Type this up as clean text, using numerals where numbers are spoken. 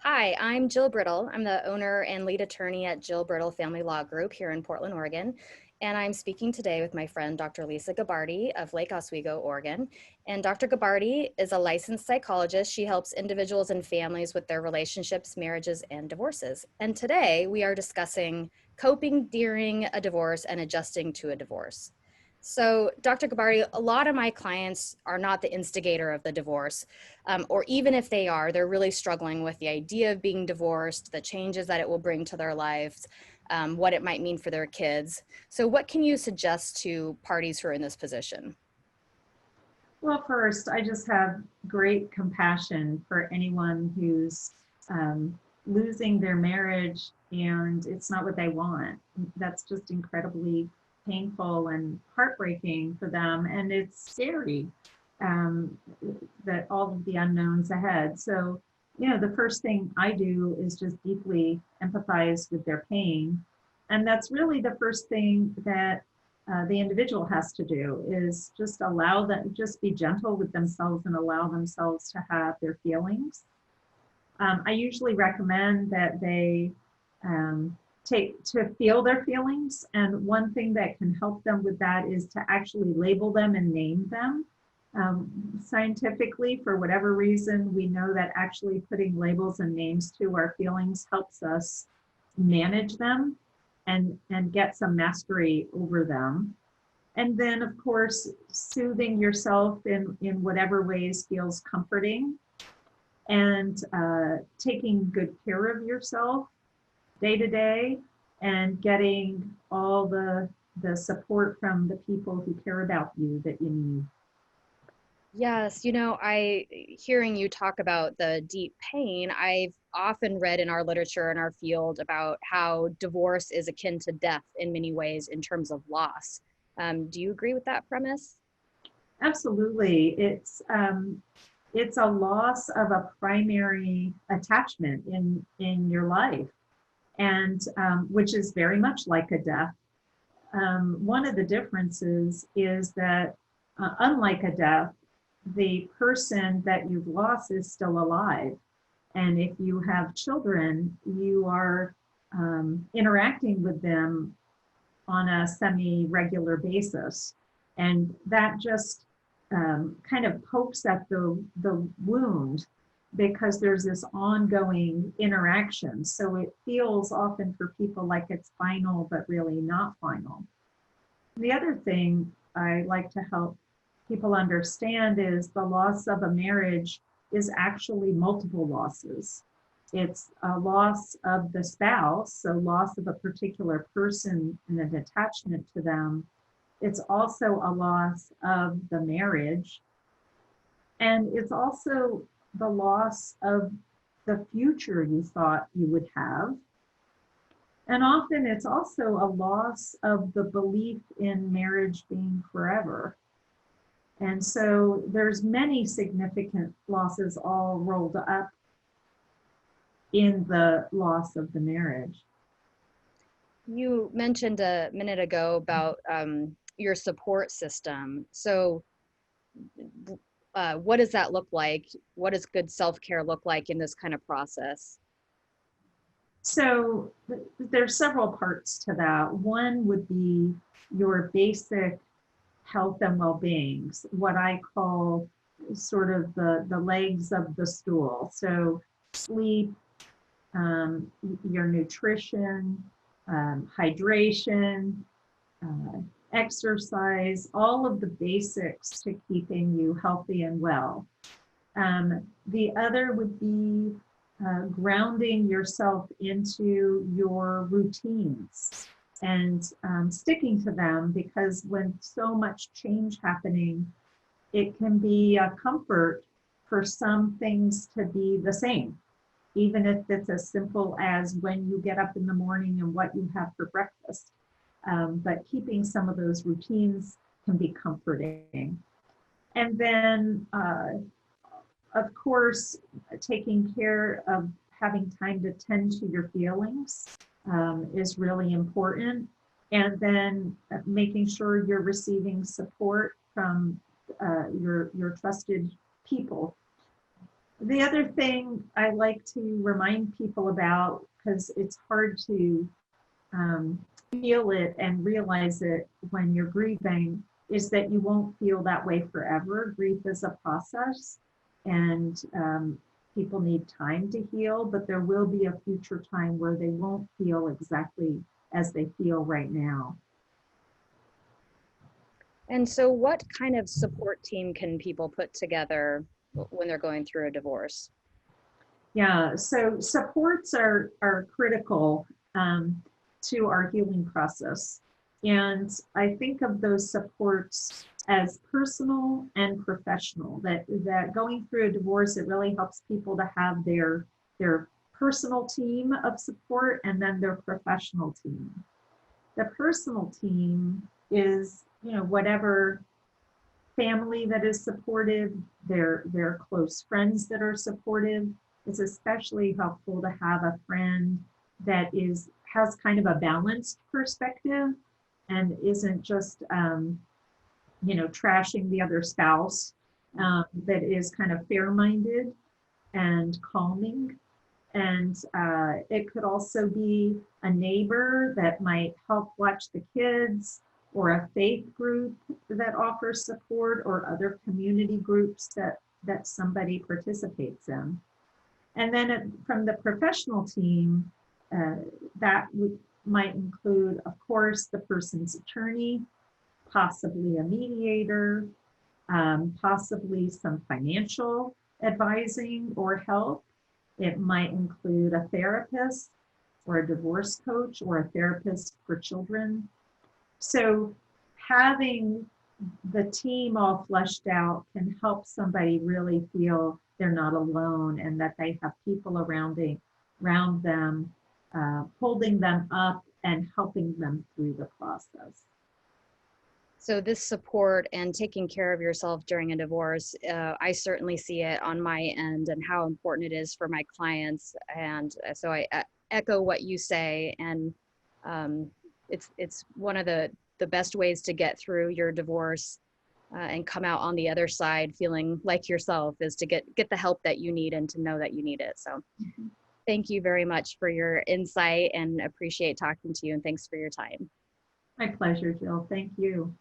Hi, I'm Jill Brittle. I'm the owner and lead attorney at Jill Brittle Family Law Group here in Portland, Oregon. And I'm speaking today with my friend, Dr. Lisa Gabardi of Lake Oswego, Oregon. And Dr. Gabardi is a licensed psychologist. She helps individuals and families with their relationships, marriages, and divorces. And today we are discussing coping during a divorce and adjusting to a divorce. So, Dr. Gabardi, a lot of my clients are not the instigator of the divorce, or even if they are, they're really struggling with the idea of being divorced, the changes that it will bring to their lives, what it might mean for their kids. So, what can you suggest to parties who are in this position? Well, first, I just have great compassion for anyone who's losing their marriage and it's not what they want. That's just incredibly painful and heartbreaking for them. And it's scary um, that all of the unknowns ahead. So, the first thing I do is just deeply empathize with their pain. And that's really the first thing that the individual has to do is just allow them, just be gentle with themselves and allow themselves to have their feelings. I usually recommend that they take to feel their feelings. And one thing that can help them with that is to actually label them and name them. Scientifically, for whatever reason, we know that actually putting labels and names to our feelings helps us manage them and get some mastery over them. And then, of course, soothing yourself in whatever ways feels comforting and taking good care of yourself day to day and getting all the support from the people who care about you that you need. Yes, I hearing you talk about the deep pain, I've often read in our literature in our field about how divorce is akin to death in many ways in terms of loss. Do you agree with that premise? Absolutely. It's a loss of a primary attachment in your life, and which is very much like a death. One of the differences is that, unlike a death, the person that you've lost is still alive. And if you have children, you are interacting with them on a semi-regular basis. And that just kind of pokes at the wound because there's this ongoing interaction. So it feels often for people like it's final, but really not final. The other thing I like to help people understand is the loss of a marriage is actually multiple losses. It's a loss of the spouse, so loss of a particular person and an attachment to them. It's also a loss of the marriage. And it's also the loss of the future you thought you would have. And often it's also a loss of the belief in marriage being forever. And so there's many significant losses all rolled up in the loss of the marriage. You mentioned a minute ago about your support system. So, what does that look like? What does good self-care look like in this kind of process? So there's several parts to that. One would be your basic health and well-being, what I call sort of the legs of the stool. So sleep, your nutrition, hydration, uh, exercise, all of the basics to keeping you healthy and well. The other would be grounding yourself into your routines and sticking to them, because when so much change happening, it can be a comfort for some things to be the same, even if it's as simple as when you get up in the morning and what you have for breakfast. But keeping some of those routines can be comforting. And then, of course, taking care of having time to tend to your feelings is really important. And then making sure you're receiving support from your trusted people. The other thing I like to remind people about, because it's hard to um, feel it and realize it when you're grieving, is that you won't feel that way forever. Grief is a process, and people need time to heal, but there will be a future time where they won't feel exactly as they feel right now. And so what kind of support team can people put together when they're going through a divorce? Yeah, so supports are critical um, to our healing process. And I think of those supports as personal and professional, that going through a divorce, it really helps people to have their personal team of support and then their professional team. The personal team is, whatever family that is supportive, their close friends that are supportive. It's especially helpful to have a friend that has kind of a balanced perspective and isn't just trashing the other spouse, that is kind of fair-minded and calming. And it could also be a neighbor that might help watch the kids, or a faith group that offers support, or other community groups that somebody participates in. And then from the professional team, uh, that might include, of course, the person's attorney, possibly a mediator, possibly some financial advising or help. It might include a therapist or a divorce coach or a therapist for children. So having the team all fleshed out can help somebody really feel they're not alone, and that they have people around them, holding them up and helping them through the process. So this support and taking care of yourself during a divorce, I certainly see it on my end and how important it is for my clients. And so I echo what you say. And it's one of the best ways to get through your divorce and come out on the other side feeling like yourself, is to get the help that you need and to know that you need it. So thank you very much for your insight, and appreciate talking to you, and thanks for your time. My pleasure, Jill. Thank you.